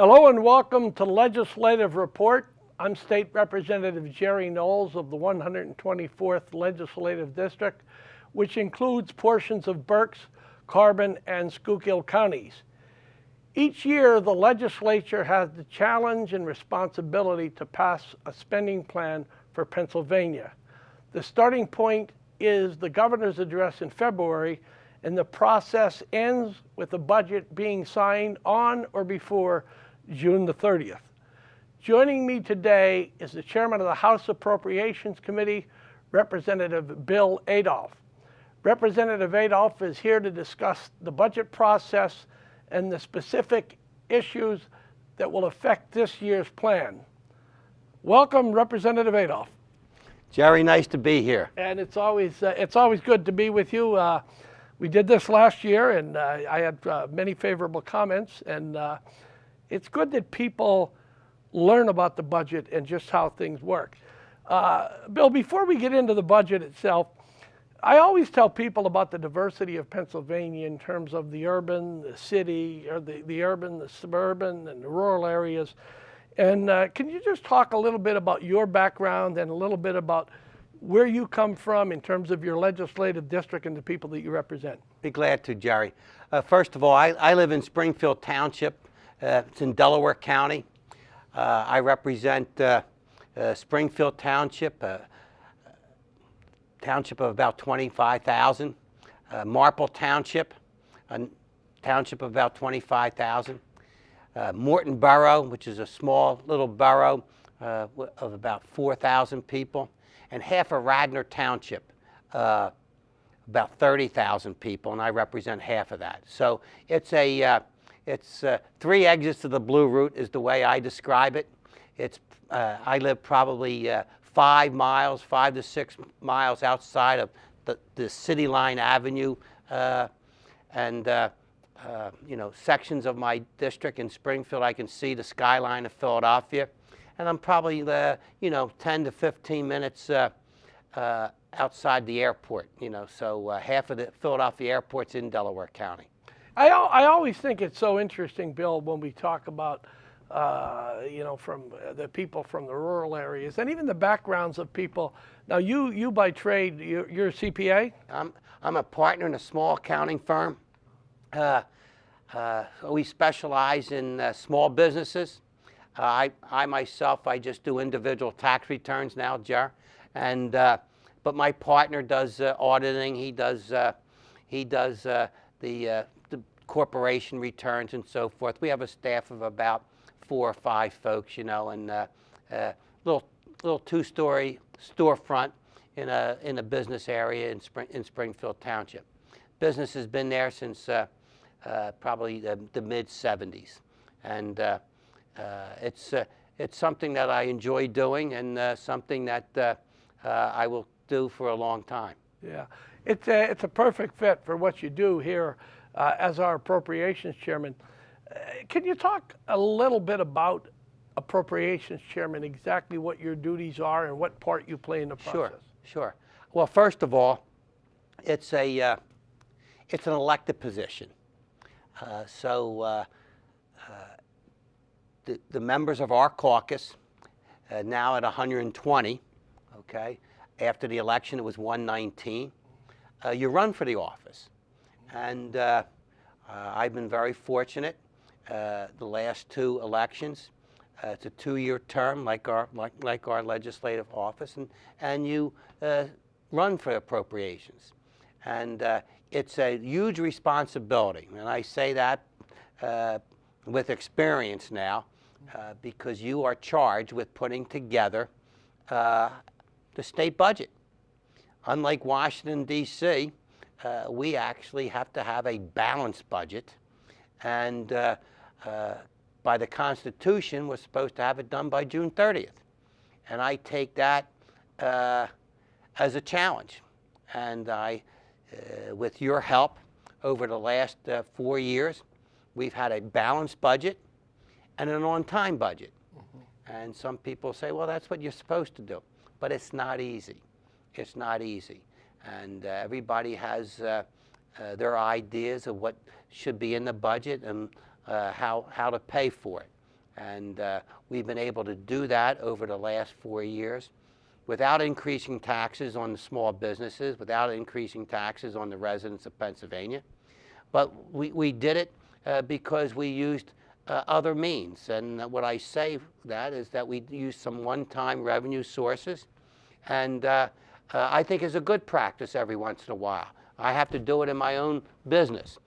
Hello and welcome to Legislative Report. I'm State Representative Jerry Knowles of the 124th Legislative District, which includes portions of Berks, Carbon, and Schuylkill counties. Each year, the legislature has the challenge and responsibility to pass a spending plan for Pennsylvania. The starting point is the governor's address in February, and the process ends with the budget being signed on or before June the 30th. Joining me today is the chairman of the House Appropriations Committee, Representative Bill Adolph. Representative Adolph is here to discuss the budget process and the specific issues that will affect this year's plan. Welcome, Representative Adolph. Jerry, nice to be here. And it's always good to be with you. We did this last year, and I had many favorable comments, and it's good that people learn about the budget and just how things work. Bill, before we get into the budget itself, I always tell people about the diversity of Pennsylvania in terms of the urban, the city, or the urban, the suburban, and the rural areas. And can you just talk a little bit about your background and a little bit about where you come from in terms of your legislative district and the people that you represent? Be glad to, Jerry. First of all, I live in Springfield Township. It's in Delaware County. I represent Springfield Township, township of about 25,000. Marple Township, a township of about 25,000. Morton Borough, which is a small little borough of about 4,000 people. And half of Radnor Township, about 30,000 people, and I represent half of that. So it's three exits to the Blue Route is the way I describe it. I live probably 5 to 6 miles outside of the City Line Avenue, sections of my district in Springfield. I can see the skyline of Philadelphia, and I'm probably 10 to 15 minutes outside the airport. So half of the Philadelphia airport's in Delaware County. I always think it's so interesting, Bill, when we talk about, from the people from the rural areas and even the backgrounds of people. Now, you by trade, you're a CPA? I'm a partner in a small accounting firm. We specialize in small businesses. I myself, I just do individual tax returns now, Jer, but my partner does auditing. He does the corporation returns and so forth. We have a staff of about 4 or 5 folks, and little 2-story storefront in a business area in Springfield Township. Business has been there since probably the mid-'70s, and it's something that I enjoy doing and something that I will do for a long time. Yeah, it's a perfect fit for what you do here as our Appropriations Chairman. Can you talk a little bit about Appropriations Chairman, exactly what your duties are and what part you play in the process? Sure. Well, first of all, it's an elected position. The members of our caucus, now at 120, okay, after the election it was 119, you run for the office. And I've been very fortunate the last 2 elections. It's a 2-year term like our legislative office, and you run for appropriations. And it's a huge responsibility, and I say that with experience now, because you are charged with putting together the state budget. Unlike Washington, D.C., we actually have to have a balanced budget, and by the Constitution, we're supposed to have it done by June 30th. And I take that as a challenge. And with your help over the last 4 years, we've had a balanced budget and an on-time budget. Mm-hmm. And some people say, well, that's what you're supposed to do. But it's not easy. It's not easy. And everybody has their ideas of what should be in the budget and how to pay for it. And we've been able to do that over the last 4 years without increasing taxes on the small businesses, without increasing taxes on the residents of Pennsylvania. But we did it because we used other means. And what I say that is that we used some one-time revenue sources. And I think it's a good practice every once in a while. I have to do it in my own business.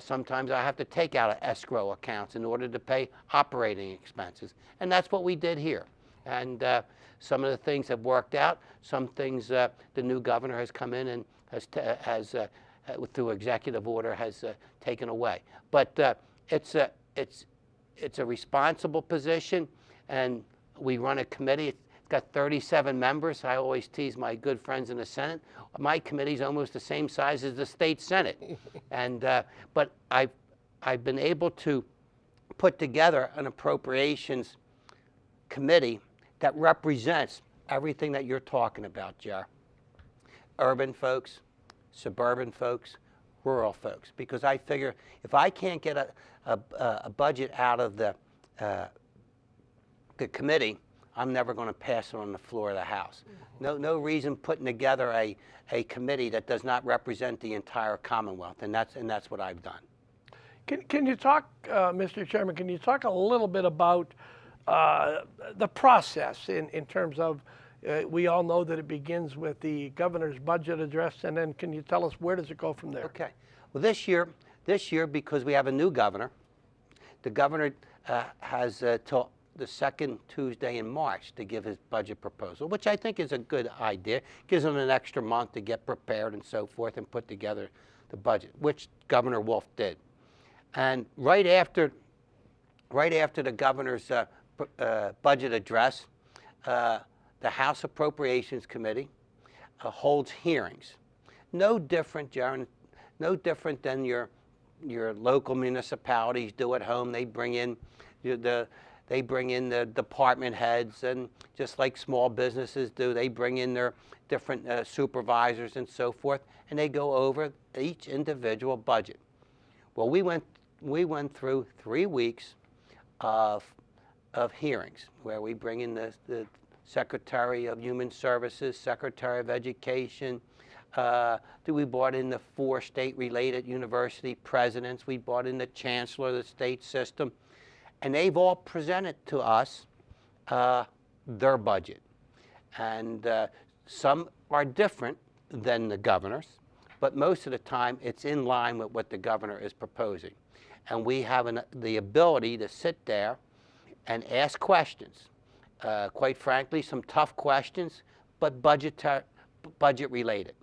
Sometimes I have to take out of escrow accounts in order to pay operating expenses. And that's what we did here. And some of the things have worked out. Some things the new governor has come in and has through executive order, has taken away. But it's a responsible position, and we run a committee. It's got 37 members. I always tease my good friends in the Senate. My committee's almost the same size as the state Senate. And but I've been able to put together an appropriations committee that represents everything that you're talking about, Jer. Urban folks, suburban folks, rural folks. Because I figure if I can't get a budget out of the committee, I'm never going to pass it on the floor of the House. No reason putting together a committee that does not represent the entire Commonwealth, and that's what I've done. Can you talk, Mr. Chairman, can you talk a little bit about the process in terms of, we all know that it begins with the governor's budget address, and then can you tell us where does it go from there? Okay. Well, this year, because we have a new governor, the governor has till the second Tuesday in March to give his budget proposal, which I think is a good idea. Gives him an extra month to get prepared and so forth and put together the budget, which Governor Wolf did. And right after the governor's budget address, the House Appropriations Committee holds hearings. No different, Jaron, no different than your local municipalities do at home. They bring in the department heads, and just like small businesses do, they bring in their different supervisors and so forth, and they go over each individual budget. Well, we went through 3 weeks of hearings where we bring in the Secretary of Human Services, Secretary of Education. We brought in the 4 state-related university presidents. We brought in the chancellor of the state system. And they've all presented to us their budget. And some are different than the governor's, but most of the time it's in line with what the governor is proposing. And we have the ability to sit there and ask questions. Quite frankly, some tough questions, but budget related.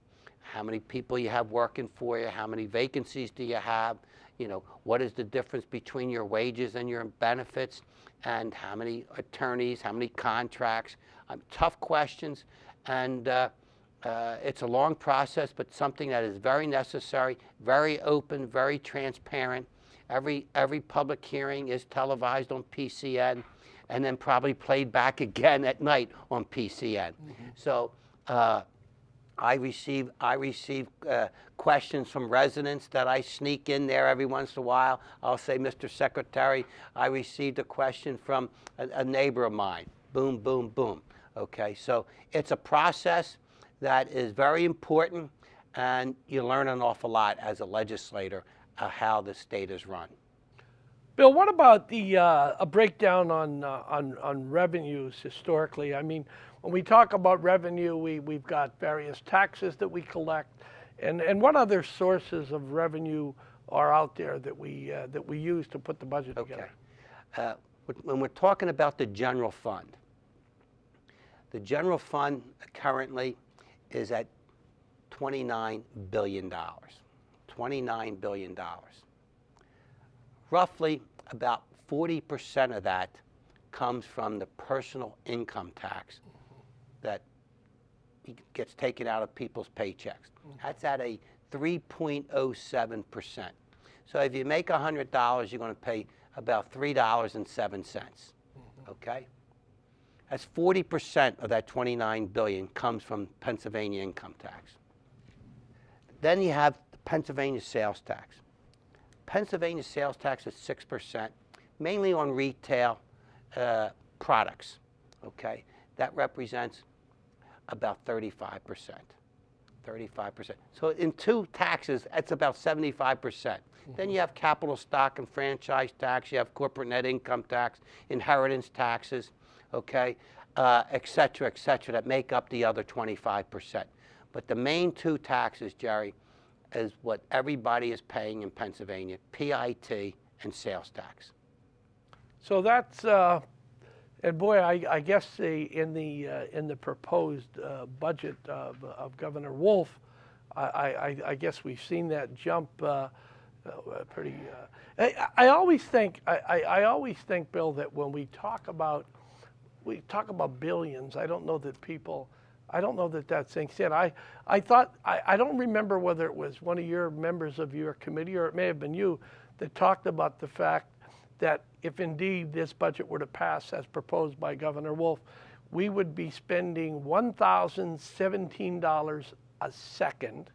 How many people you have working for you? How many vacancies do you have? You know, what is the difference between your wages and your benefits? And how many attorneys, how many contracts? Tough questions. And it's a long process, but something that is very necessary, very open, very transparent. Every public hearing is televised on PCN and then probably played back again at night on PCN. Mm-hmm. So I receive questions from residents that I sneak in there every once in a while. I'll say, Mr. Secretary, I received a question from a neighbor of mine. Boom, boom, boom. Okay, so it's a process that is very important, and you learn an awful lot as a legislator how the state is run. Bill, what about a breakdown on revenues historically? I mean, when we talk about revenue, we've got various taxes that we collect, and what other sources of revenue are out there that we use to put the budget together? Okay. When we're talking about the general fund currently is at $29 billion. $29 billion. Roughly about 40% of that comes from the personal income tax that gets taken out of people's paychecks. That's at a 3.07%. So if you make $100, you're going to pay about $3.07. Okay? That's 40% of that $29 billion comes from Pennsylvania income tax. Then you have the Pennsylvania sales tax. Pennsylvania sales tax is 6%, mainly on retail products, okay, that represents about 35%. 35%. So in two taxes, that's about 75%. Then you have capital stock and franchise tax, you have corporate net income tax, inheritance taxes, okay, et cetera, that make up the other 25%. But the main two taxes, Jerry, is what everybody is paying in Pennsylvania, PIT and sales tax. So that's, and boy, I guess in the proposed budget of Governor Wolf, I guess we've seen that jump pretty. I always think, Bill, that when we talk about billions, I don't know that that sinks in. I thought, I don't remember whether it was one of your members of your committee or it may have been you that talked about the fact that if indeed this budget were to pass as proposed by Governor Wolf, we would be spending $1,017 a second,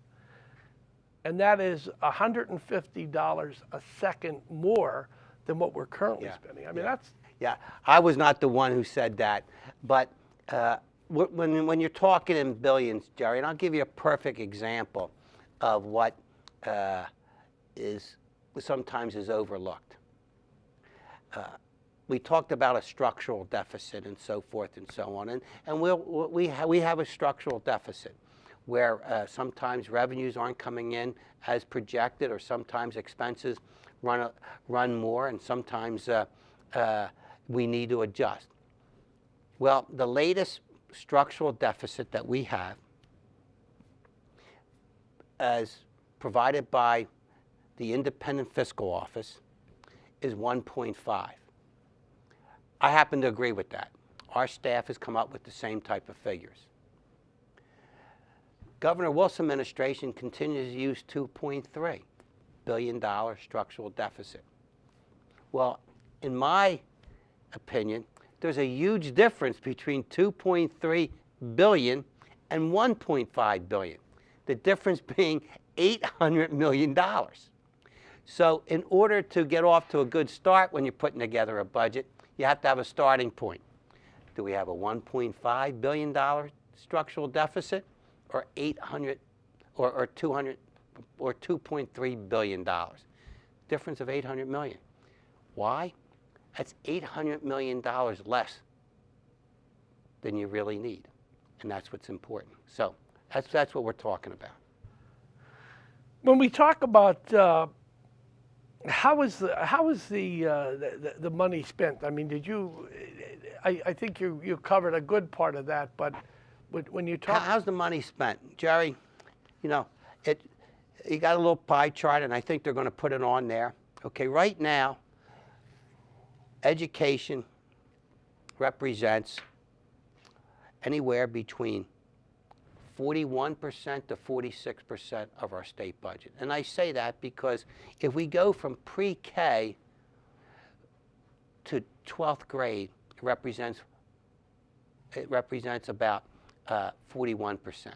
and that is $150 a second more than what we're currently spending. I mean, that's... Yeah, I was not the one who said that, but when you're talking in billions, Jerry, and I'll give you a perfect example of what sometimes is overlooked. We talked about a structural deficit and so forth and so on, and we have a structural deficit where sometimes revenues aren't coming in as projected, or sometimes expenses run more, and sometimes we need to adjust. Well, the latest structural deficit that we have, as provided by the Independent Fiscal Office, is 1.5. I happen to agree with that. Our staff has come up with the same type of figures. Governor Wolf's administration continues to use $2.3 billion structural deficit. Well, in my opinion, there's a huge difference between $2.3 billion and $1.5 billion. The difference being $800 million. So in order to get off to a good start when you're putting together a budget, you have to have a starting point. Do we have a $1.5 billion structural deficit, or $2.3 billion? Difference of $800 million. Why? That's $800 million less than you really need, and that's what's important. So that's what we're talking about. When we talk about how is the money spent? I mean, I think you covered a good part of that, but when you talk... How's the money spent? Jerry, you know, you got a little pie chart, and I think they're going to put it on there. Okay, right now, education represents anywhere between 41% to 46% of our state budget. And I say that because if we go from pre-K to 12th grade, it represents about 41%.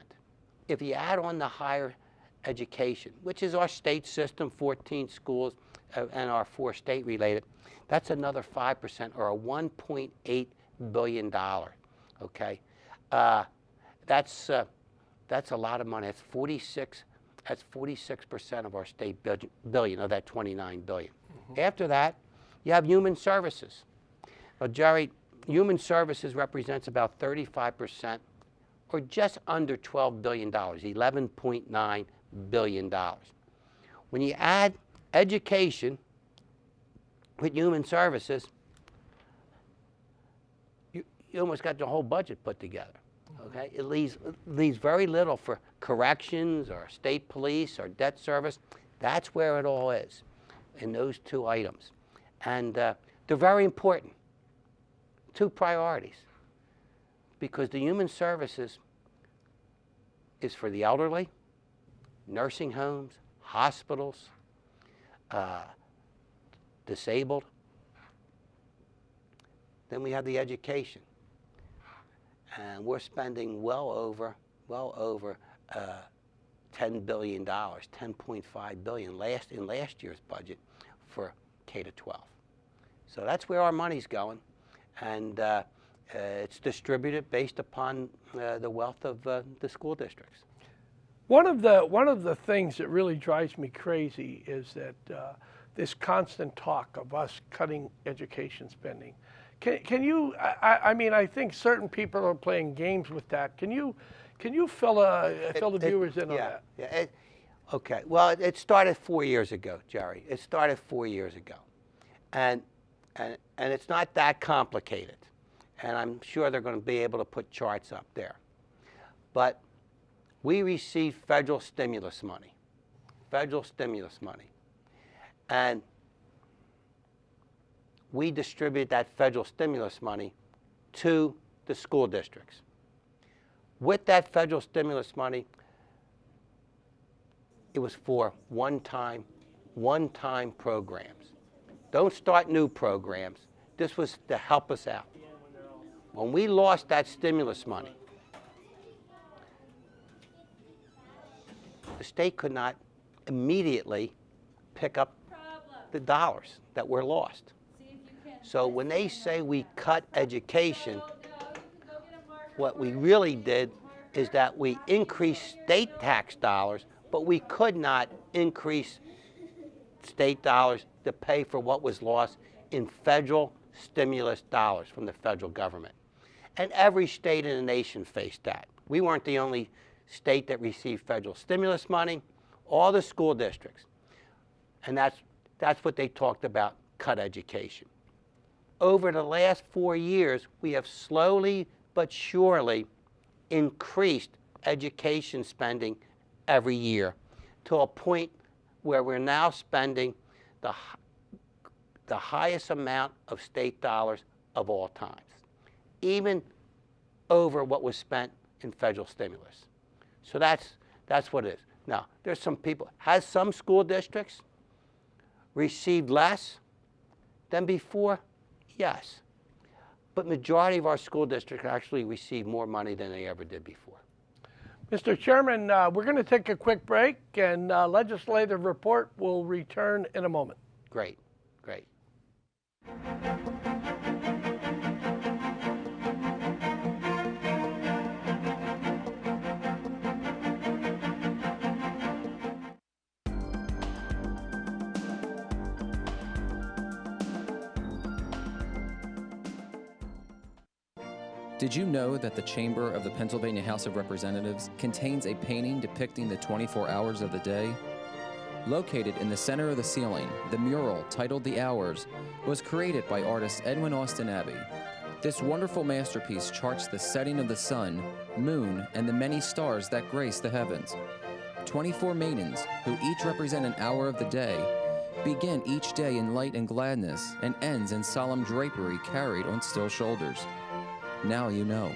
If you add on the higher education, which is our state system, 14 schools, and our 4 state-related, that's another 5%, or a $1.8 billion, okay? That's a lot of money. That's 46% of our state billion, of that $29 billion. Mm-hmm. After that, you have human services. Now, Jerry, human services represents about 35%, or just under $12 billion, $11.9 billion. When you add education with human services, you almost got the whole budget put together. Okay, it leaves very little for corrections or state police or debt service. That's where it all is, in those 2 items. And they're very important. 2 priorities. Because the human services is for the elderly, nursing homes, hospitals, disabled. Then we have the education. And we're spending well over $10 billion, $10.5 billion in last year's budget for K to 12. So that's where our money's going. and it's distributed based upon the wealth of the school districts. One of the things that really drives me crazy is that this constant talk of us cutting education spending. Can you? I mean, I think certain people are playing games with that. Can you fill the viewers in on that? Yeah. Okay. Well, it started 4 years ago, Jerry. It started 4 years ago, and it's not that complicated, and I'm sure they're going to be able to put charts up there, but we received federal stimulus money, and we distributed that federal stimulus money to the school districts. With that federal stimulus money, it was for one-time programs. Don't start new programs. This was to help us out. When we lost that stimulus money, the state could not immediately pick up the dollars that were lost. So when they say we cut education, what we really did is that we increased state tax dollars, but we could not increase state dollars to pay for what was lost in federal stimulus dollars from the federal government. And every state in the nation faced that. We weren't the only state that received federal stimulus money, all the school districts. And that's what they talked about, cut education. Over the last 4 years, we have slowly but surely increased education spending every year to a point where we're now spending the highest amount of state dollars of all times, even over what was spent in federal stimulus. So that's what it is. Now, there's some people, has some school districts received less than before? Yes. But majority of our school districts actually receive more money than they ever did before. Mr. Chairman, we're going to take a quick break, and legislative report will return in a moment. Great, great. Did you know that the chamber of the Pennsylvania House of Representatives contains a painting depicting the 24 hours of the day? Located in the center of the ceiling, the mural titled The Hours was created by artist Edwin Austin Abbey. This wonderful masterpiece charts the setting of the sun, moon, and the many stars that grace the heavens. 24 maidens, who each represent an hour of the day, begin each day in light and gladness and ends in solemn drapery carried on still shoulders. Now you know.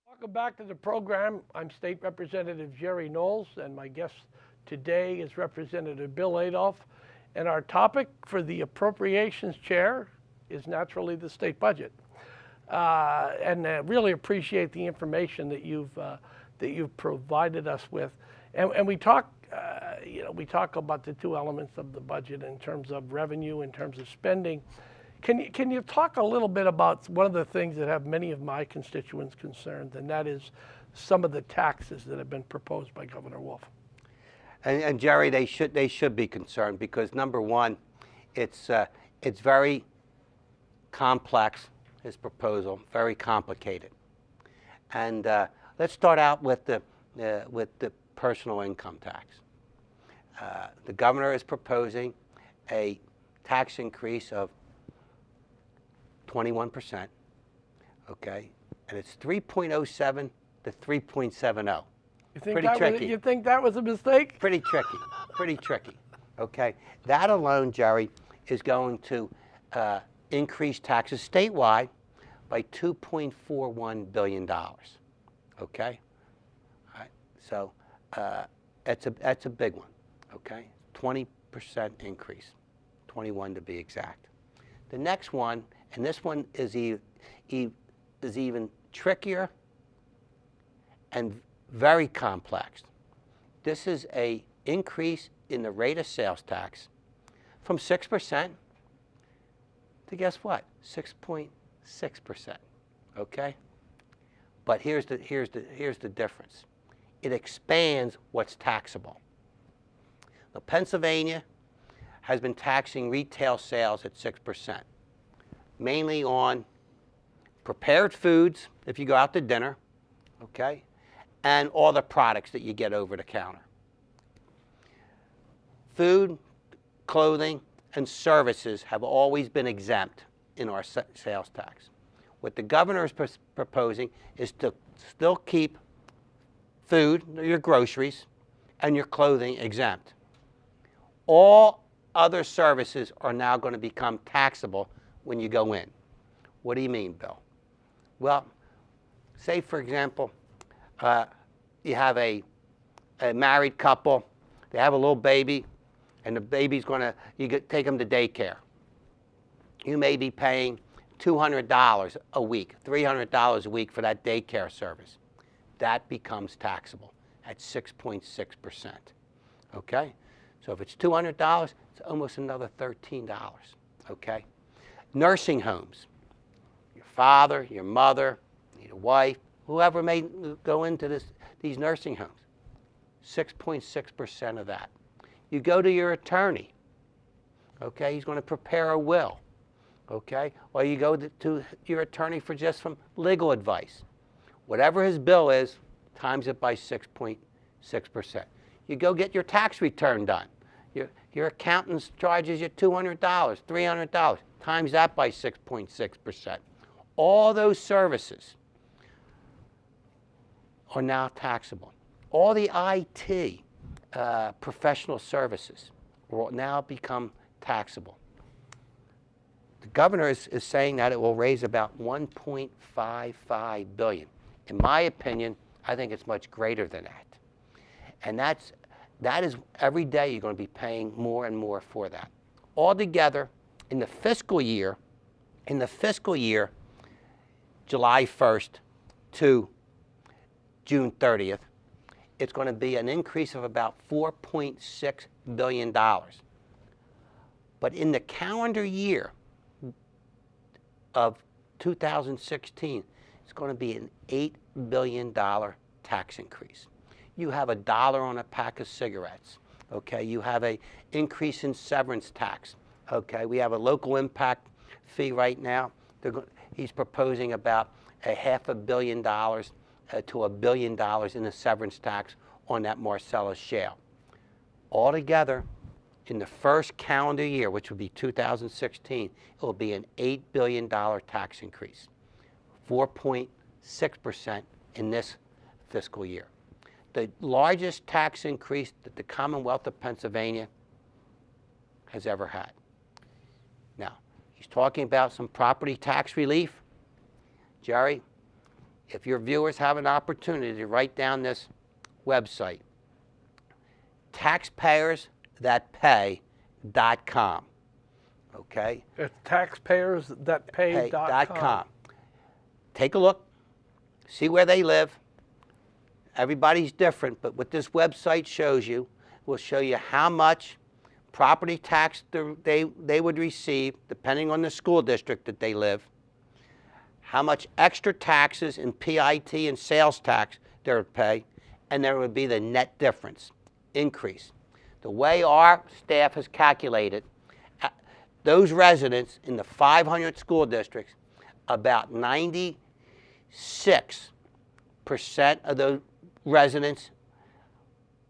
Welcome back to the program. I'm State Representative Jerry Knowles, and my guest today is Representative Bill Adolph. And our topic for the Appropriations Chair is naturally the state budget. And really appreciate the information that you've provided us with. And we talk, we talk about the two elements of the budget in terms of revenue, in terms of spending. Can you talk a little bit about one of the things that have many of my constituents concerned, and that is some of the taxes that have been proposed by Governor Wolf? And Jerry, they should be concerned because number one, it's very complex, his proposal, very complicated. And let's start out with the personal income tax. The governor is proposing a tax increase of 21%, okay, and it's 3.07 to 3.70. You think that was a mistake? Pretty tricky, okay. That alone, Jerry, is going to increase taxes statewide by $2.41 billion, okay? All right, so that's a big one, okay? 20% increase, 21 to be exact. The next one, and this one is even trickier and very complex. This is an increase in the rate of sales tax from 6% to guess what? 6.6%. Okay? But here's the difference. It expands what's taxable. Now, Pennsylvania has been taxing retail sales at 6%, mainly on prepared foods, if you go out to dinner, okay, and all the products that you get over the counter. Food, clothing, and services have always been exempt in our sales tax. What the governor is proposing is to still keep food, your groceries, and your clothing exempt. All other services are now going to become taxable when you go in. What do you mean, Bill? Well, say, for example, you have a married couple, they have a little baby, and the baby's going to, take them to daycare. You may be paying $200 a week, $300 a week for that daycare service. That becomes taxable at 6.6%. Okay? So if it's $200, it's almost another $13. Okay? Nursing homes. Your father, your mother, your wife, whoever may go into these nursing homes, 6.6% of that. You go to your attorney. Okay? He's going to prepare a will. Okay? Or you go to your attorney for just some legal advice. Whatever his bill is, times it by 6.6%. You go get your tax return done. Your accountant charges you $200, $300, times that by 6.6%. All those services are now taxable. All the IT professional services will now become taxable. The governor is saying that it will raise about $1.55 billion. In my opinion, I think it's much greater than that. And that is every day you're going to be paying more and more for that. Altogether, in the fiscal year, July 1st to June 30th, it's going to be an increase of about $4.6 billion. But in the calendar year of 2016, it's going to be an $8 billion tax increase. You have $1 on a pack of cigarettes. Okay, you have an increase in severance tax. Okay, we have a local impact fee right now. He's proposing about $500 million to $1 billion in the severance tax on that Marcellus shale. Altogether, in the first calendar year, which will be 2016, it will be an $8 billion tax increase, 4.6% in this fiscal year. The largest tax increase that the Commonwealth of Pennsylvania has ever had. Now, he's talking about some property tax relief. Jerry, if your viewers have an opportunity to write down this website, taxpayersthatpay.com. Okay? It's taxpayersthatpay.com. Take a look, see where they live. Everybody's different, but what this website shows you will show you how much property tax they would receive, depending on the school district that they live, how much extra taxes and PIT and sales tax they would pay, and there would be the net difference, increase. The way our staff has calculated, those residents in the 500 school districts, about 96% of those residents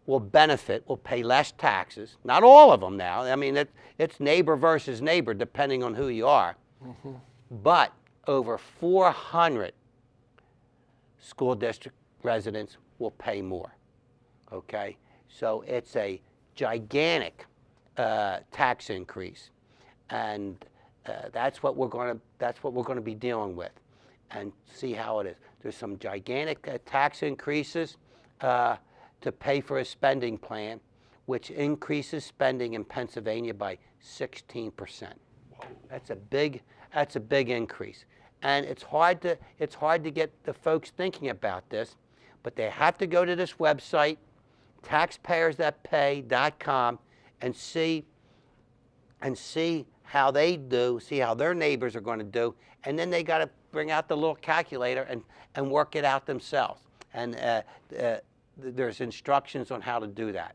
will benefit, will pay less taxes. Not all of them now. I mean, it's neighbor versus neighbor, depending on who you are. Mm-hmm. But over 400 school district residents will pay more. Okay? So it's a gigantic tax increase. And that's what we're going to be dealing with and see how it is. There's some gigantic tax increases to pay for a spending plan, which increases spending in Pennsylvania by 16%. That's a big increase, and it's hard to get the folks thinking about this, but they have to go to this website, taxpayersthatpay.com, and see how they do, see how their neighbors are going to do, and then they got to bring out the little calculator and work it out themselves. And there's instructions on how to do that.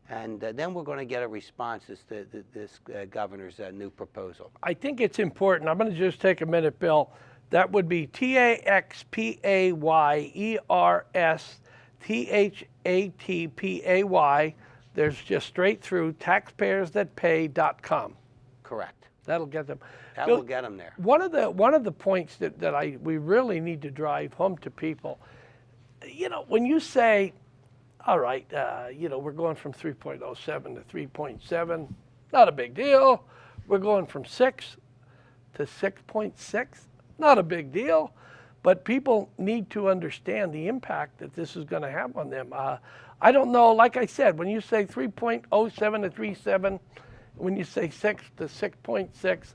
And then we're going to get a response as to this governor's new proposal. I think it's important. I'm going to just take a minute, Bill. That would be TAXPAYERSTHATPAY. There's just straight through taxpayersthatpay.com. Correct. That'll get them. That Bill, will get them there. One of the points that we really need to drive home to people, you know, when you say, all right, you know, we're going from 3.07 to 3.7, not a big deal. We're going from 6 to 6.6, not a big deal. But people need to understand the impact that this is going to have on them. I don't know, like I said, when you say 3.07 to 3.7, when you say 6 to 6.6,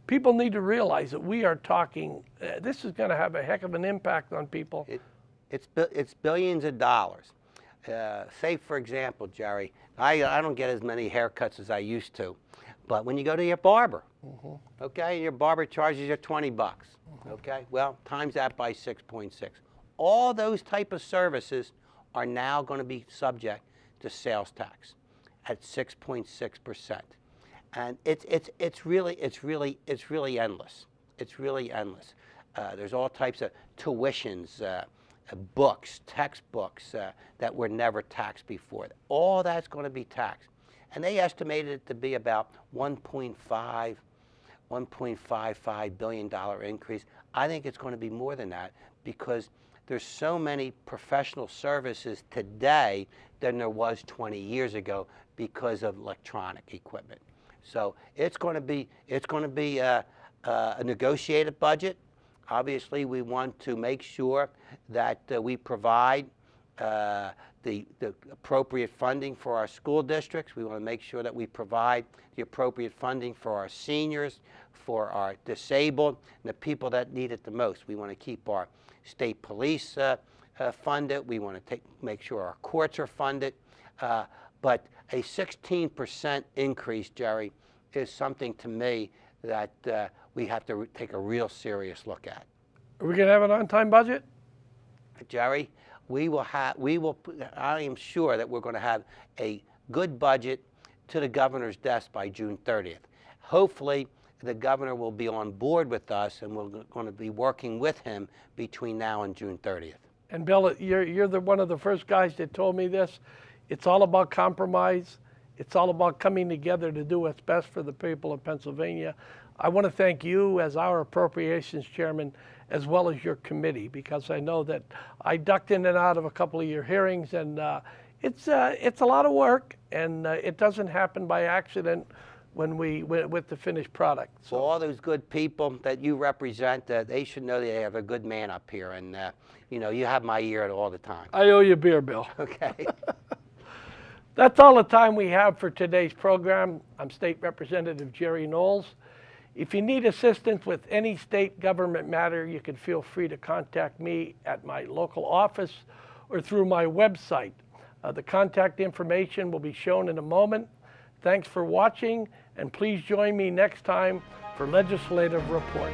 people need to realize that we are talking, this is going to have a heck of an impact on people. It's billions of dollars. Say, for example, Jerry, I don't get as many haircuts as I used to, but when you go to your barber, okay, your barber charges you $20, okay? Well, times that by 6.6. All those type of services are now going to be subject to sales tax at 6.6%. And it's really endless. It's really endless. There's all types of tuitions, books, textbooks that were never taxed before. All that's going to be taxed. And they estimated it to be about $1.55 billion increase. I think it's going to be more than that because there's so many professional services today than there was 20 years ago because of electronic equipment. So it's going to be a negotiated budget. Obviously, we want to make sure that we provide the appropriate funding for our school districts. We want to make sure that we provide the appropriate funding for our seniors, for our disabled, and the people that need it the most. We want to keep our state police funded. We want to make sure our courts are funded. But a 16% increase, Jerry, is something to me that we have to take a real serious look at. Are we going to have an on-time budget? Jerry, I am sure that we're going to have a good budget to the governor's desk by June 30th. Hopefully, the governor will be on board with us, and we're going to be working with him between now and June 30th. And Bill, you're one of the first guys that told me this. It's all about compromise. It's all about coming together to do what's best for the people of Pennsylvania. I want to thank you as our Appropriations Chairman, as well as your committee, because I know that I ducked in and out of a couple of your hearings, and it's a lot of work, and it doesn't happen by accident with the finished product. So all those good people that you represent, they should know they have a good man up here, and you know, you have my ear all the time. I owe you a beer, Bill. Okay. That's all the time we have for today's program. I'm State Representative Jerry Knowles. If you need assistance with any state government matter, you can feel free to contact me at my local office or through my website. The contact information will be shown in a moment. Thanks for watching, and please join me next time for Legislative Report.